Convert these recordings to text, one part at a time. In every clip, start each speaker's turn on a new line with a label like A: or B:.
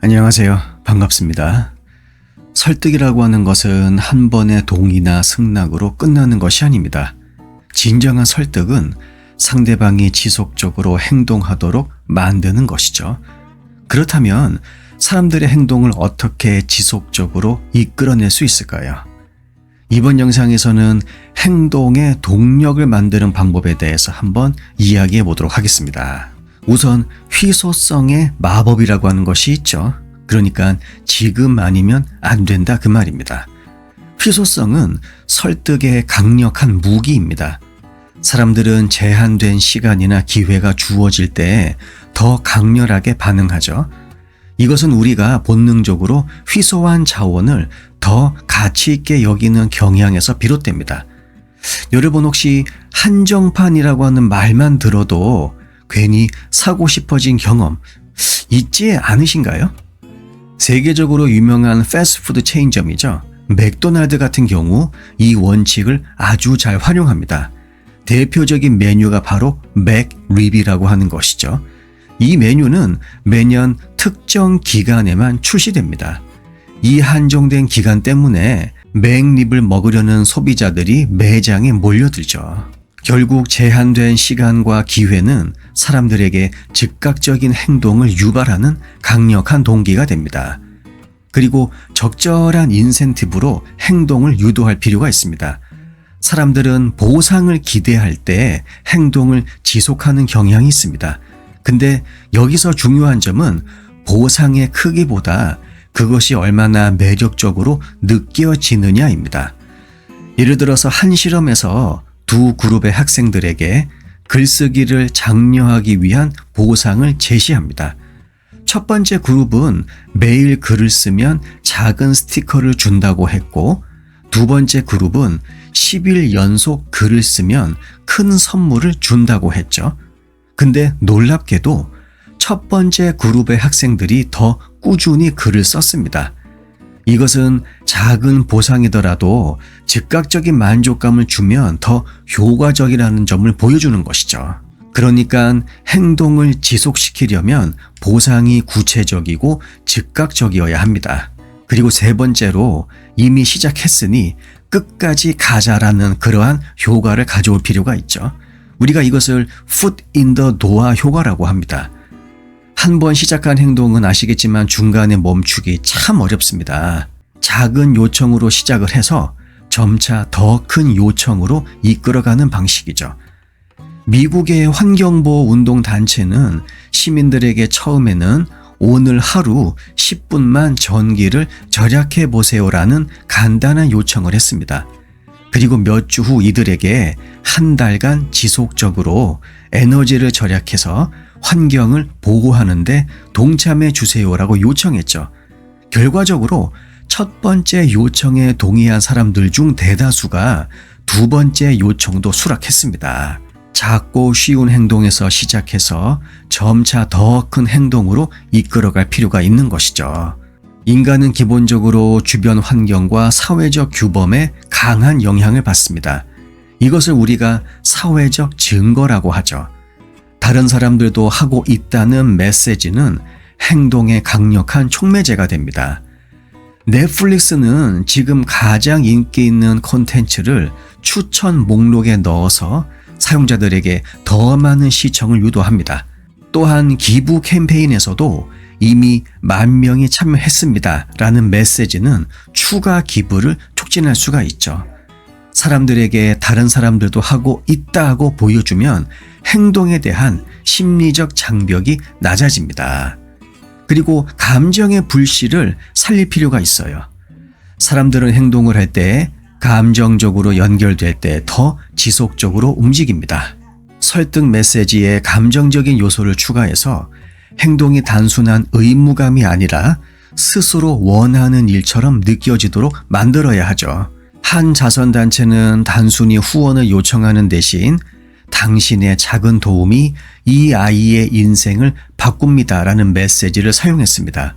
A: 안녕하세요. 반갑습니다. 설득이라고 하는 것은 한 번의 동의나 승낙으로 끝나는 것이 아닙니다. 진정한 설득은 상대방이 지속적으로 행동하도록 만드는 것이죠. 그렇다면 사람들의 행동을 어떻게 지속적으로 이끌어낼 수 있을까요? 이번 영상에서는 행동의 동력을 만드는 방법에 대해서 한번 이야기해 보도록 하겠습니다. 우선 희소성의 마법이라고 하는 것이 있죠. 그러니까 지금 아니면 안 된다 그 말입니다. 희소성은 설득의 강력한 무기입니다. 사람들은 제한된 시간이나 기회가 주어질 때 더 강렬하게 반응하죠. 이것은 우리가 본능적으로 희소한 자원을 더 가치 있게 여기는 경향에서 비롯됩니다. 여러분 혹시 한정판이라고 하는 말만 들어도 괜히 사고 싶어진 경험 있지 않으신가요? 세계적으로 유명한 패스트푸드 체인점이죠. 맥도날드 같은 경우 이 원칙을 아주 잘 활용합니다. 대표적인 메뉴가 바로 맥립이라고 하는 것이죠. 이 메뉴는 매년 특정 기간에만 출시됩니다. 이 한정된 기간 때문에 맥립을 먹으려는 소비자들이 매장에 몰려들죠. 결국 제한된 시간과 기회는 사람들에게 즉각적인 행동을 유발하는 강력한 동기가 됩니다. 그리고 적절한 인센티브로 행동을 유도할 필요가 있습니다. 사람들은 보상을 기대할 때 행동을 지속하는 경향이 있습니다. 근데 여기서 중요한 점은 보상의 크기보다 그것이 얼마나 매력적으로 느껴지느냐입니다. 예를 들어서 한 실험에서 두 그룹의 학생들에게 글쓰기를 장려하기 위한 보상을 제시합니다. 첫 번째 그룹은 매일 글을 쓰면 작은 스티커를 준다고 했고, 두 번째 그룹은 10일 연속 글을 쓰면 큰 선물을 준다고 했죠. 근데 놀랍게도 첫 번째 그룹의 학생들이 더 꾸준히 글을 썼습니다. 이것은 작은 보상이더라도 즉각적인 만족감을 주면 더 효과적이라는 점을 보여주는 것이죠. 그러니까 행동을 지속시키려면 보상이 구체적이고 즉각적이어야 합니다. 그리고 세 번째로 이미 시작했으니 끝까지 가자라는 그러한 효과를 가져올 필요가 있죠. 우리가 이것을 foot in the door 효과라고 합니다. 한 번 시작한 행동은 아시겠지만 중간에 멈추기 참 어렵습니다. 작은 요청으로 시작을 해서 점차 더 큰 요청으로 이끌어가는 방식이죠. 미국의 환경보호 운동단체는 시민들에게 처음에는 오늘 하루 10분만 전기를 절약해 보세요라는 간단한 요청을 했습니다. 그리고 몇 주 후 이들에게 한 달간 지속적으로 에너지를 절약해서 환경을 보호하는데 동참해 주세요라고 요청했죠. 결과적으로 첫 번째 요청에 동의한 사람들 중 대다수가 두 번째 요청도 수락했습니다. 작고 쉬운 행동에서 시작해서 점차 더 큰 행동으로 이끌어갈 필요가 있는 것이죠. 인간은 기본적으로 주변 환경과 사회적 규범에 강한 영향을 받습니다. 이것을 우리가 사회적 증거라고 하죠. 다른 사람들도 하고 있다는 메시지는 행동의 강력한 촉매제가 됩니다. 넷플릭스는 지금 가장 인기 있는 콘텐츠를 추천 목록에 넣어서 사용자들에게 더 많은 시청을 유도합니다. 또한 기부 캠페인에서도 이미 10,000명이 참여했습니다 라는 메시지는 추가 기부를 촉진할 수가 있죠. 사람들에게 다른 사람들도 하고 있다고 보여주면 행동에 대한 심리적 장벽이 낮아집니다. 그리고 감정의 불씨를 살릴 필요가 있어요. 사람들은 행동을 할 때 감정적으로 연결될 때 더 지속적으로 움직입니다. 설득 메시지에 감정적인 요소를 추가해서 행동이 단순한 의무감이 아니라 스스로 원하는 일처럼 느껴지도록 만들어야 하죠. 한 자선단체는 단순히 후원을 요청하는 대신 당신의 작은 도움이 이 아이의 인생을 바꿉니다 라는 메시지를 사용했습니다.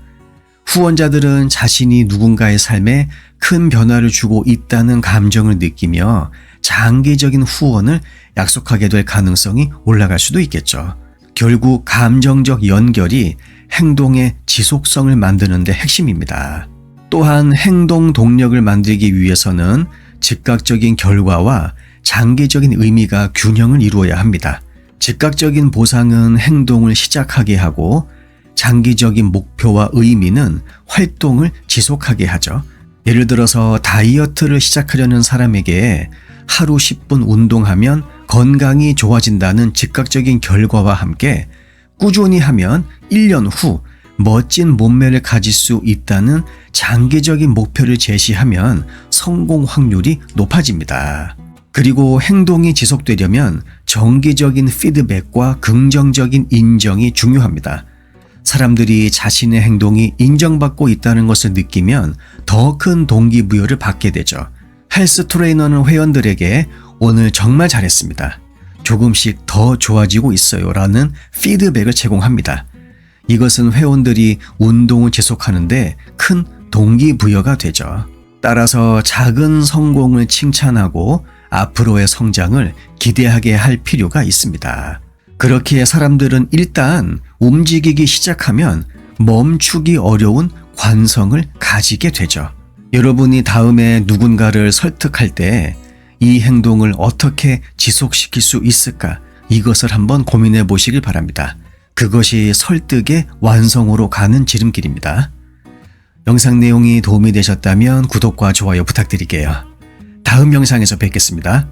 A: 후원자들은 자신이 누군가의 삶에 큰 변화를 주고 있다는 감정을 느끼며 장기적인 후원을 약속하게 될 가능성이 올라갈 수도 있겠죠. 결국 감정적 연결이 행동의 지속성을 만드는 데 핵심입니다. 또한 행동 동력을 만들기 위해서는 즉각적인 결과와 장기적인 의미가 균형을 이루어야 합니다. 즉각적인 보상은 행동을 시작하게 하고 장기적인 목표와 의미는 활동을 지속하게 하죠. 예를 들어서 다이어트를 시작하려는 사람에게 하루 10분 운동하면 건강이 좋아진다는 즉각적인 결과와 함께 꾸준히 하면 1년 후 멋진 몸매를 가질 수 있다는 장기적인 목표를 제시하면 성공 확률이 높아집니다. 그리고 행동이 지속되려면 정기적인 피드백과 긍정적인 인정이 중요합니다. 사람들이 자신의 행동이 인정받고 있다는 것을 느끼면 더 큰 동기부여를 받게 되죠. 헬스 트레이너는 회원들에게 오늘 정말 잘했습니다. 조금씩 더 좋아지고 있어요 라는 피드백을 제공합니다. 이것은 회원들이 운동을 지속하는데 큰 동기부여가 되죠. 따라서 작은 성공을 칭찬하고 앞으로의 성장을 기대하게 할 필요가 있습니다. 그렇게 사람들은 일단 움직이기 시작하면 멈추기 어려운 관성을 가지게 되죠. 여러분이 다음에 누군가를 설득할 때 이 행동을 어떻게 지속시킬 수 있을까? 이것을 한번 고민해 보시길 바랍니다. 그것이 설득의 완성으로 가는 지름길입니다. 영상 내용이 도움이 되셨다면 구독과 좋아요 부탁드릴게요. 다음 영상에서 뵙겠습니다.